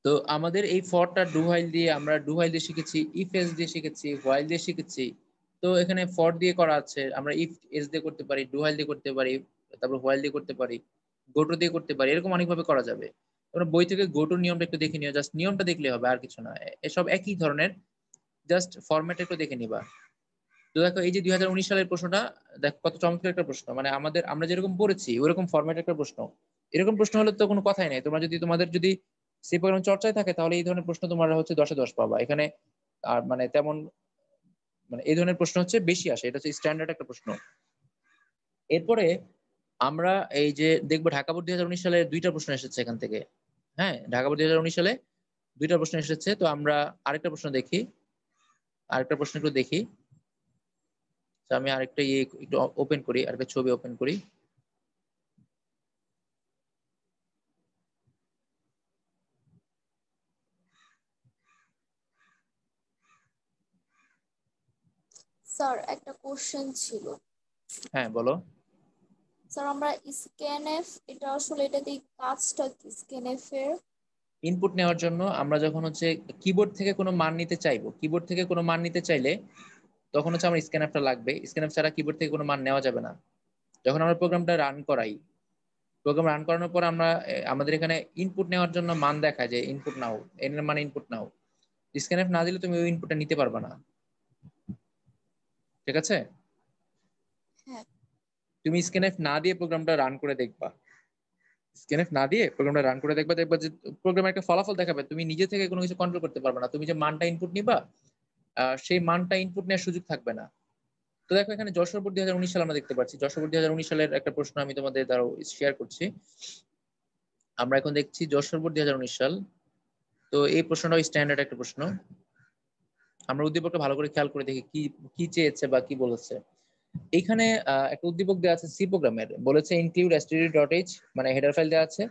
তো আমাদের এই ফরটা ডু হোয়াইল দিয়ে, আমরা ডু হোয়াইল দিয়ে শিখেছি, ইফ এলস দিয়ে শিখেছি, হোয়াইল দিয়ে শিখেছি। তো এখানে ফর দিয়ে করা আছে, আমরা ইফ এলস দিয়ে করতে পারি, ডু হোয়াইল দিয়ে করতে পারি, তারপর হোয়াইল দিয়ে করতে পারি, গোটো দিয়ে করতে পারি, এরকম অনেকভাবে করা যাবে। তোমরা বই থেকে গোটোর নিয়মটা একটু দেখে নিও, জাস্ট নিয়মটা দেখলে হবে, আর কিছু না, এসব একই ধরনের, জাস্ট ফরম্যাট একটু দেখে নিবা। তো দেখো এই যে 2019 সালের প্রশ্নটা, দেখো কত চমৎকার একটা প্রশ্ন, মানে আমরা যেরকম পড়েছি ওইরকম ফরম্যাট একটা প্রশ্ন। এরকম প্রশ্ন হলে তো কোনো কথাই নেই, তোমাদের যদি সি প্রোগ্রাম চর্চায় থাকে তাহলে এই ধরনের প্রশ্ন তোমরা হচ্ছে 10-এ 10 পাবা। এখানে আর মানে তেমন মানে এই ধরনের প্রশ্ন হচ্ছে বেশি আসে, এটা হচ্ছে স্ট্যান্ডার্ড একটা প্রশ্ন। এরপরে আমরা এই যে দেখবো ঢাকা বোর্ড 2019 সালে 2টা প্রশ্ন এসেছে এখান থেকে। হ্যাঁ, ঢাকা বোর্ড 2019 সালে 2টা প্রশ্ন এসেছে। তো আমরা আরেকটা প্রশ্ন দেখি, আরেকটা প্রশ্ন একটু দেখি। তো আমি আরেকটা একটু ওপেন করি, আরেকটা ছবি ওপেন করি। স্যার একটা কোশ্চেন ছিল। হ্যাঁ বলো। স্যার আমরা স্ক্যানএফ এটা আসলে এটা দিয়ে কাজটা কি স্ক্যানএফ এর? ইনপুট নেওয়ার জন্য আমরা যখন হচ্ছে কিবোর্ড থেকে কোনো মান নিতে চাইবো, কিবোর্ড থেকে কোনো মান নিতে চাইলে তখন হচ্ছে আমার স্ক্যানএফটা লাগবে। স্ক্যানএফ ছাড়া কিবোর্ড থেকে কোনো মান নেওয়া যাবে না। যখন আমরা প্রোগ্রামটা রান করাই, প্রোগ্রাম রান করানোর পর আমরা আমাদের এখানে ইনপুট নেওয়ার জন্য মান দেখায় যে ইনপুট নাও, এর মানে ইনপুট নাও। স্ক্যানএফ না দিলে তুমি ওই ইনপুটটা নিতে পারবে না। ঠিক আছে? হ্যাঁ। তুমি স্ক্যানএফ না দিয়ে প্রোগ্রামটা রান করে দেখবা, স্ক্যানএফ না দিয়ে প্রোগ্রামটা রান করে দেখবা, দেখবা যে প্রোগ্রামে একটা ফলাফল দেখাবে, তুমি নিজে থেকে কোনো কিছু কন্ট্রোল করতে পারবে না। তুমি যে মানটা ইনপুট নিবা সেই মানটা ইনপুট নেওয়ার সুযোগ থাকবে না। তো দেখো এখানে যশোর বোর্ড 2019 সাল আমরা দেখতে পাচ্ছি। যশোর বোর্ড 2019 সালের একটা প্রশ্ন আমি তোমাদের দ্বারা শেয়ার করছি। আমরা এখন দেখছি যশোর বোর্ড 2019 সাল। তো এই প্রশ্নটাও স্ট্যান্ডার্ড একটা প্রশ্ন। আমরা উদ্দীপকটা ভালো করে খেয়াল করে দেখি কি কি চেয়েছে বা কি বলেছে। এখানে একটা উদ্দীপক দেওয়া আছে সি প্রোগ্রামের, বলেছে ইনক্লুড std.h, মানে হেডার ফাইল দেওয়া আছে।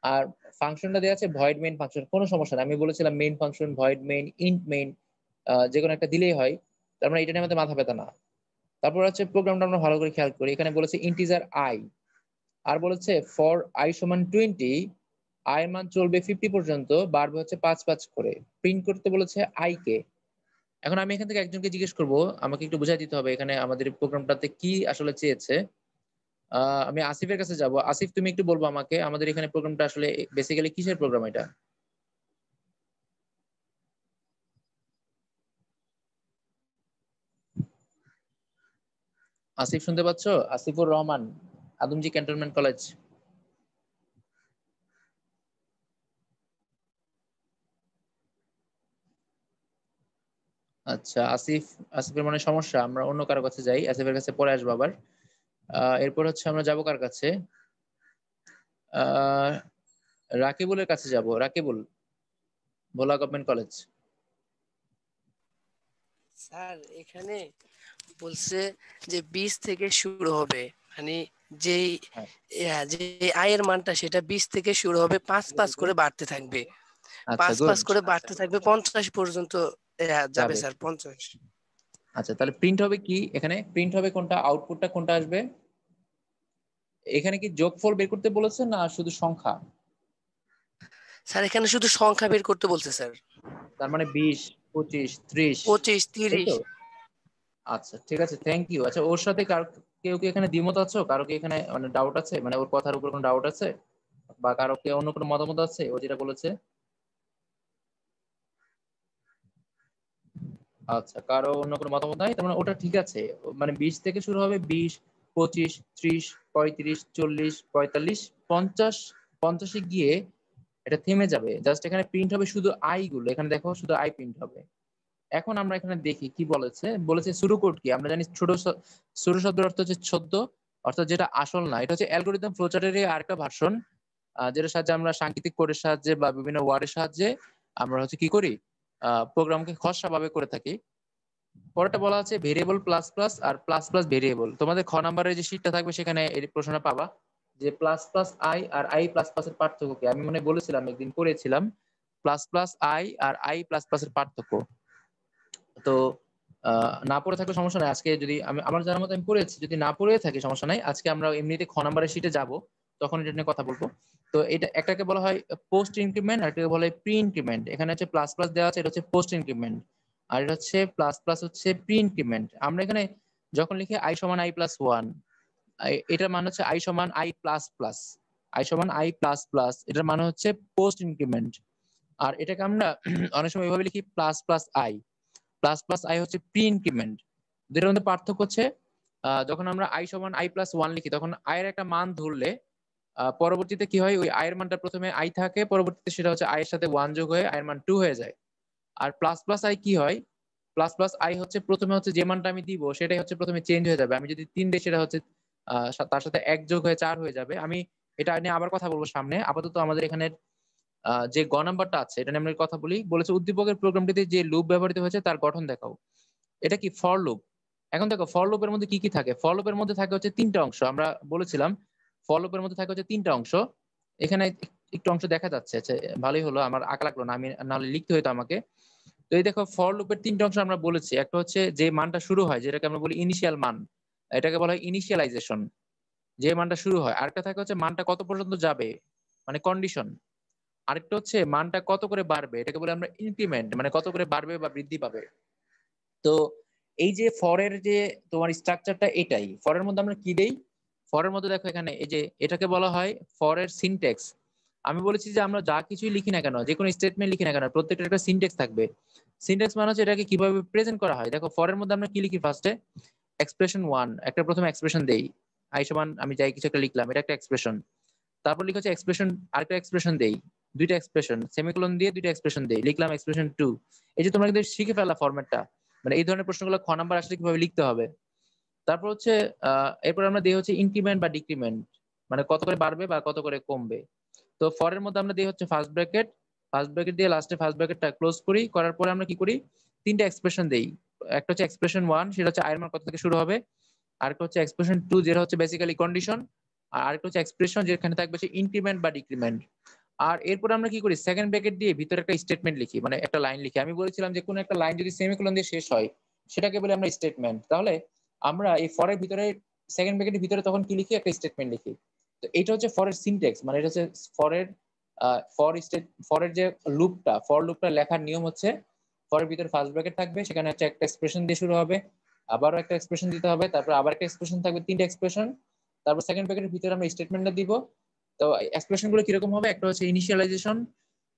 আর ফাংশনটা দেওয়া আছে ভয়েড মেইন ফাংশন। কোনো সমস্যা না, আমি বলেছিলাম main function, void main, int main, যে কোনো একটা দিলেই হয়। তার মানে এটা নিয়ে আমাদের মাথা ব্যথা না। তারপর হচ্ছে প্রোগ্রামটা আমরা ভালো করে খেয়াল করি। এখানে বলেছে ইন্টিজার আই, আর বলেছে ফর আই সমান 20, আই এর মান চলবে 50 পর্যন্ত, বাড়বে হচ্ছে 5 করে। প্রিন্ট করতে বলেছে আই কে। এখন আমি এখান থেকে একজনকে জিজ্ঞেস করব, আমাকে একটু বুঝাই দিতে হবে এখানে আমাদের প্রোগ্রামটাতে কি আসলে চেয়েছে। আমি আসিফের কাছে যাব। আসিফ, তুমি একটু বলবো আমাকে আমাদের এখানে প্রোগ্রামটা আসলে বেসিক্যালি কিসের প্রোগ্রাম এটা? আসিফ শুনতে পাচ্ছ? Asifur Rahman, Adamjee cantonment college. আচ্ছা আসিফ, আসিফের মানে সমস্যা, আমরা অন্য কারো কাছে যাই, আসিফের কাছে পরে আসবো আবার। এরপর হচ্ছে আমরা যাবো কার কাছে? আহ রাকিবুলের কাছে যাব। রাকিবুল, ভোলা গভর্নমেন্ট কলেজ। স্যার এখানে বলছে যে 20 থেকে শুরু হবে, মানে যেই হ্যাঁ যে আয়ের মানটা সেটা 20 থেকে শুরু হবে, 5 করে বাড়তে থাকবে, আচ্ছা, 5 গুড। করে বাড়তে থাকবে 50 পর্যন্ত যাবে যাবে। স্যার, 50। আচ্ছা তাহলে প্রিন্ট হবে কি? এখানে প্রিন্ট হবে কোনটা, আউটপুটটা কোনটা আসবে? এখানে কি যোগফল বের করতে বলেছে না শুধু সংখ্যা? স্যার এখানে শুধু সংখ্যা বের করতে বলছে স্যার, তার মানে 20, 25, 30, 25, তাই 30। তো? আচ্ছা ঠিক আছে, থ্যাংক ইউ। আচ্ছা ওর সাথে কেউ কি এখানে দ্বিমত আছো? কারো কি এখানে মানে ডাউট আছে, মানে ওর কথার উপর কোনো ডাউট আছে, বা কারো কি অন্য কোনো মতামত আছে ও যেটা বলেছে? আচ্ছা কারো অন্য কোনো মতামত নাই, তার মানে ওটা ঠিক আছে। মানে 20 থেকে শুরু হবে, 20, 25, 30, 35, 40, 45, 50, 50-এ গিয়ে এটা থেমে যাবে। জাস্ট এখানে প্রিন্ট হবে শুধু আই গুলো। এখানে দেখো শুধু আই প্রিন্ট হবে। এখন আমরা এখানে দেখি কি বলেছে। বলেছে শুরু কোড কি? আমরা জানি ছোট শব্দের অর্থ হচ্ছে ছোট্ট, অর্থাৎ যেটা আসল না। এটা হচ্ছে অ্যালগরিদম ফ্লোচার্টের আরেকটা ভার্সন, যেটার সাহায্যে আমরা সাংকেতিক কোডের সাহায্যে বা বিভিন্ন ওয়ার্ডের সাহায্যে আমরা হচ্ছে কি করি, প্রোগ্রামকে খসড়া ভাবে করে থাকি। পরেরটা বলা আছে ভেরিয়েবল প্লাস প্লাস আর প্লাস প্লাস ভেরিয়েবল। তোমাদের খ নাম্বারের যে শীটটা থাকবে সেখানে এই প্রশ্নটা পাবা যে প্লাস প্লাস আই আর আই প্লাস প্লাস এর পার্থক্য কি। আমি মনে বলেছিলাম একদিন করেছিলাম প্লাস প্লাস আই আর আই প্লাস প্লাস এর পার্থক্য। তো না পড়ে থাকলে সমস্যা নাই, আজকে যদি আমি আমার জানার মতো আমি পড়েছি, যদি না পড়ে থাকি সমস্যা নাই, আজকে আমরা এমনিতে খ নাম্বারের শীটে যাব, তখন এটা নিয়ে কথা বলবো। তো এটা একটাকে বলা হয় পোস্ট ইনক্রিমেন্ট, আর একটাকে বলা হয় প্রি ইনক্রিমেন্ট। এখানে হচ্ছে প্লাস প্লাস দেওয়া আছে, এটা হচ্ছে পোস্ট ইনক্রিমেন্ট, আর এটা হচ্ছে প্লাস প্লাস হচ্ছে প্রি ইনক্রিমেন্ট। আমরা এখানে যখন লিখি আই সমান আই প্লাস ওয়ান, এটার মানে হচ্ছে আই সমান আই প্লাস প্লাস, আই সমান আই প্লাস প্লাস, এটার মানে হচ্ছে পোস্ট ইনক্রিমেন্ট। আর এটাকে আমরা অনেক সময় এভাবে লিখি plus plus I, plus plus I হচ্ছে প্রি ইনক্রিমেন্ট। দুটোর মধ্যে পার্থক্য হচ্ছে যখন আমরা আই সমান আই প্লাস ওয়ান লিখি তখন আয়ের একটা মান ধরলে পরবর্তীতে কি হয়, ওই আয়ের মানটা প্রথমে আই থাকে, পরবর্তীতে সেটা হচ্ছে আয়ের সাথে ওয়ান যোগ হয়ে আয়ের মান 2 হয়ে যায়। আর প্লাস প্লাস আই কি হয়, প্লাস প্লাস আই হচ্ছে প্রথমে হচ্ছে যে মানটা আমি দিব সেটাই হচ্ছে প্রথমে চেঞ্জ হয়ে যাবে। আমি যদি 3 দিই সেটা হচ্ছে তার সাথে 1 যোগ হয়ে 4 হয়ে যাবে। আমি এটা নিয়ে আবার কথা বলবো সামনে। আপাতত আমাদের এখানে যে গ নাম্বারটা আছে এটা নিয়ে আমরা কথা বলি। বলেছে উদ্দীপকের প্রোগ্রামটিতে যে লুপ ব্যবহৃত হয়েছে তার গঠন দেখাও। এটা কি ফর লুপ। এখন দেখো ফর লুপের মধ্যে কি কি থাকে। ফর লুপের মধ্যে থাকে হচ্ছে 3টা অংশ। আমরা বলেছিলাম ফর লুপের মধ্যে থাকে হচ্ছে 3টা অংশ। এখানে একটু অংশ দেখা যাচ্ছে। আচ্ছা, ভালোই হলো, আমার আঁকা লাগলো না, আমি নাহলে লিখতে হতো আমাকে। তো এই দেখো ফর লুপের 3টা অংশ আমরা বলেছি। একটা হচ্ছে যে মানটা শুরু হয়, যেটাকে আমরা বলি ইনিশিয়াল মান, এটাকে বলা হয় ইনিশিয়ালাইজেশন, যে মানটা শুরু হয়। আরেকটা থাকে হচ্ছে মানটা কত পর্যন্ত যাবে, মানে কন্ডিশন। আরেকটা হচ্ছে মানটা কত করে বাড়বে, এটাকে বলে আমরা ইনক্রিমেন্ট, মানে কত করে বাড়বে বা বৃদ্ধি পাবে। তো এই যে ফরের যে তোমার স্ট্রাকচারটা, এটাই ফরের মধ্যে আমরা কি দেই। ফরের মধ্যে দেখো এখানে এই যে এটাকে বলা হয় ফরের সিনট্যাক্স। আমি বলেছি যে আমরা যা কিছুই লিখি না কেন, যে কোনো স্টেটমেন্ট লিখি না কেন, প্রত্যেকটা একটা সিনট্যাক্স থাকবে। সিনট্যাক্স মানে হচ্ছে এটাকে কিভাবে প্রেজেন্ট করা হয়। দেখো ফরের মধ্যে আমরা কি লিখি, ফার্স্টে এক্সপ্রেশন 1, একটা প্রথমে এক্সপ্রেশন দেই, আই সমান আমি যাই কিছু একটা লিখলাম, এটা একটা এক্সপ্রেশন। তারপর লিখা হচ্ছে এক্সপ্রেশন, আরেকটা এক্সপ্রেশন দেই, দুইটা এক্সপ্রেশন, সেমিকোলন দিয়ে দুইটা এক্সপ্রেশন দেই, লিখলাম এক্সপ্রেশন 2। এই যে তোমরা কিন্তু শিখে ফেলা ফরম্যাটটা, মানে এই ধরনের প্রশ্নগুলো খ নাম্বার আসলে কিভাবে লিখতে হবে। তারপর হচ্ছে এরপর আমরা দিই হচ্ছে ইনক্রিমেন্ট বা ডিক্রিমেন্ট, মানে কত করে বাড়বে বা কত করে কমবে। তো ফরের মধ্যে আমরা দিই হচ্ছে ফার্স্ট ব্র্যাকেট, ফার্স্ট ব্র্যাকেট দিয়ে লাস্টে ফার্স্ট ব্র্যাকেটটা ক্লোজ করি, করার পরে আমরা কি করি, 3টা এক্সপ্রেশন দেই। একটা হচ্ছে এক্সপ্রেশন 1, সেটা হচ্ছে আয়ের মান কত থেকে শুরু হবে। আরেকটা হচ্ছে এক্সপ্রেশন 2, যেটা হচ্ছে বেসিক্যালি কন্ডিশন। আর আরেকটা হচ্ছে এক্সপ্রেশন যেখানে থাকবে হচ্ছে ইনক্রিমেন্ট বা ডিক্রিমেন্ট। আর এরপর আমরা কি করি, সেকেন্ড ব্র্যাকেট দিয়ে ভিতরে একটা স্টেটমেন্ট লিখি, মানে একটা লাইন লিখি। আমি বলেছিলাম যে কোনো একটা লাইন যদি সেমিকোলন দিয়ে শেষ হয় সেটাকে বলে আমরা স্টেটমেন্ট। তাহলে আমরা এই ফরের ভিতরে সেকেন্ড ব্র্যাকেটের ভিতরে তখন কি লিখি, একটা স্টেটমেন্ট লিখি। তো এটা হচ্ছে ফরের সিনট্যাক্স, মানে এটা হচ্ছে ফরের ফরের যে লুপটা, ফর লুপটা লেখার নিয়ম হচ্ছে ফরের ভিতরে ফার্স্ট ব্র্যাকেট থাকবে, সেখানে হচ্ছে একটা এক্সপ্রেশন দিয়ে শুরু হবে, আবারও একটা এক্সপ্রেশন দিতে হবে, তারপর আবার একটা এক্সপ্রেশন থাকবে, 3টা এক্সপ্রেশন। তারপর সেকেন্ড ব্র্যাকেটের ভিতরে আমরা স্টেটমেন্টটা দিব। তো এক্সপ্রেশন গুলো কিরকম হবে, একটা হচ্ছে ইনিশিয়ালাইজেশন,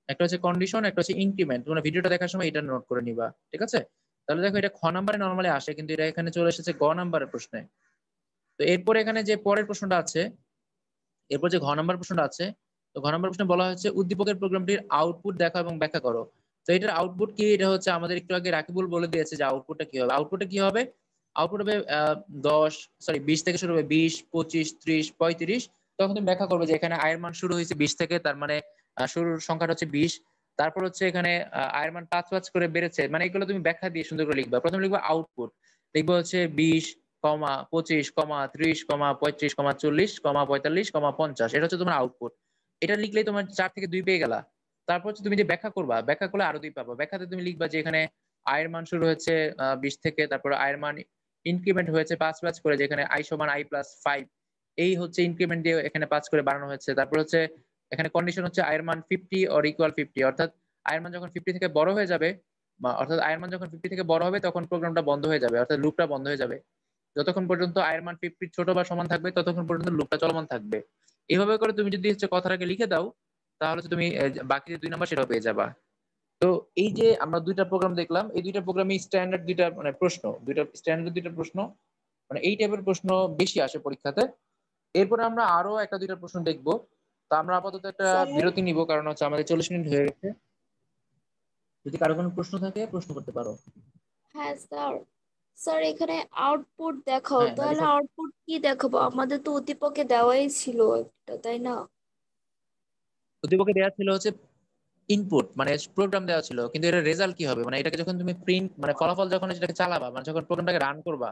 একটা হচ্ছে কন্ডিশন, একটা হচ্ছে ইনক্রিমেন্ট। তোমরা ভিডিওটা দেখার সময় এটা নোট করে নিবা, ঠিক আছে। তাহলে দেখো এটা খ নাম্বারে নরমালি আসে, কিন্তু এটা এখানে চলে এসেছে গ নাম্বারের প্রশ্নে। তো এরপর এখানে যে পরের প্রশ্নটা আছে, এরপর যে ঘ নাম্বার প্রশ্নটা আছে, তো ঘ নাম্বার প্রশ্নে বলা হচ্ছে উদ্দীপকের প্রোগ্রামটির আউটপুট দেখো এবং ব্যাখ্যা করো। তো এটার আউটপুট কি, এটা হচ্ছে আমাদের একটু আগে রাকিবুল বলে দিয়েছে যে আউটপুটটা কি হবে। আউটপুটটা কি হবে, আউটপুট হবে 20 থেকে শুরু হবে 20, 25, 30, 35। তখন তুমি ব্যাখ্যা করবে যে এখানে আয়ের মান শুরু হয়েছে 20 থেকে, তার মানে শুরুর সংখ্যাটা হচ্ছে 20। তারপর হচ্ছে এখানে আয়ের মান 5 করে বেড়েছে, মানে এগুলো তুমি ব্যাখ্যা দিয়ে সুন্দর করে লিখবা। প্রথমে লিখবা আউটপুট, লিখবো হচ্ছে 20, 25, 30, 35, 40, 45, 50। এটা হচ্ছে তোমার আউটপুট। এটা লিখলেই তোমার 4 থেকে 2 পেয়ে গেলা। তারপর হচ্ছে তুমি যে ব্যাখ্যা করবা, ব্যাখ্যা করলে আরো 2 পাবা। ব্যাখ্যাতে তুমি লিখবা যে এখানে আয়ের মান শুরু হচ্ছে 20 থেকে, তারপর আয়ের মান ইনক্রিমেন্ট হয়েছে 5 করে, যেখানে আই সমান আই প্লাস 5, এই হচ্ছে ইনক্রিমেন্ট দিয়ে এখানে 5 করে বাড়ানো হয়েছে। তারপর হচ্ছে এখানে কন্ডিশন হচ্ছে আয়ের মান 50 অর ইকুয়াল 50, অর্থাৎ আয়ের মান যখন 50 থেকে বড় হয়ে যাবে, অর্থাৎ আয়ের মান যখন 50 থেকে বড় হবে তখন প্রোগ্রামটা বন্ধ হয়ে যাবে, অর্থাৎ লুপটা বন্ধ হয়ে যাবে। যতক্ষণ পর্যন্ত আয়ের মান 50 ছোট বা সমান থাকবে ততক্ষণ পর্যন্ত লুপটা চলমান থাকবে। এইভাবে করে তুমি যদি হচ্ছে কথাটাকে লিখে দাও, তাহলে হচ্ছে তুমি বাকি যে 2 নাম্বার সেটাও পেয়ে যাবা। তো এই যে আমরা 2টা প্রোগ্রাম দেখলাম, এই 2টা প্রোগ্রামই স্ট্যান্ডার্ড 2টা মানে প্রশ্ন, 2টা স্ট্যান্ডার্ড 2টা প্রশ্ন, মানে এই টাইপের প্রশ্ন বেশি আসে পরীক্ষাতে। এরপরে আমরা আরো একটা 2টা প্রশ্ন দেখবো। তো আমরা আপাতত একটা স্যার। বিরতি নিব, কারণ হচ্ছে আমাদের 40 মিনিট হয়ে গেছে। যদি কারো কোনো প্রশ্ন থাকে প্রশ্ন করতে পারো। হ্যাঁ স্যার। স্যার এখানে আউটপুট দেখাও, হ্যাঁ তাহলে নাবিসা, আউটপুট কি দেখাবো? আমাদের তো উদ্দীপকে দেওয়াই ছিল একটা, তাই না? উদ্দীপকে দেওয়া ছিল হচ্ছে ইনপুট, মানে প্রোগ্রাম দেওয়া ছিল, কিন্তু এর রেজাল্ট কি হবে, মানে এটাকে যখন তুমি প্রিন্ট, মানে ফলাফল যখন এটাকে চালাবা, মানে যখন প্রোগ্রামটাকে রান করবা,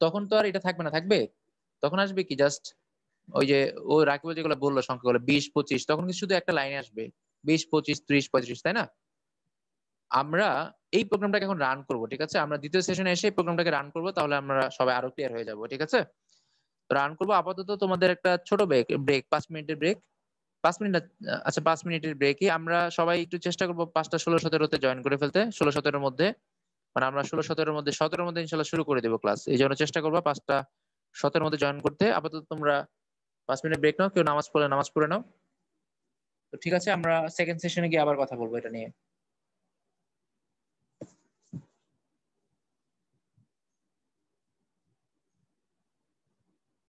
তখন তো আর এটা থাকবে না, থাকবে তখন আসবে কি জাস্ট ওই যে ও রাকিবুল যেগুলো বললো সংখ্যাগুলো 20, 25, তখন কি শুধু একটা লাইনে আসবে 20, 25, 30, 35, তাই না। আমরা এই প্রোগ্রামটাকে এখন রান করব, ঠিক আছে। আমরা দ্বিতীয় সেশনে এসে প্রোগ্রামটাকে রান করব, তাহলে আমরা সবাই আরো ক্লিয়ার হয়ে যাব, ঠিক আছে। রান করবো। আপাতত তোমাদের একটা ছোট ব্রেক ব্রেক 5 মিনিটের ব্রেক, 5 মিনিট আচ্ছা 5 মিনিটের ব্রেকে আমরা সবাই একটু চেষ্টা করবো 5টা 16, 17-তে জয়েন করে ফেলতে, 16, 17-এর মধ্যে, মানে আমরা 16, 17-এর মধ্যে 17-এর মধ্যে ইনশাল্লাহ শুরু করে দেবো ক্লাস। এই জন্য চেষ্টা করবো 5টা 17-এর মধ্যে জয়েন করতে। আপাতত তোমরা 5 মিনিট ব্রেক নাও, কেউ নামাজ পড়ে নাও। তো ঠিক আছে, আমরা সেকেন্ড সেশনে গিয়ে আবার কথা বলবো এটা নিয়ে।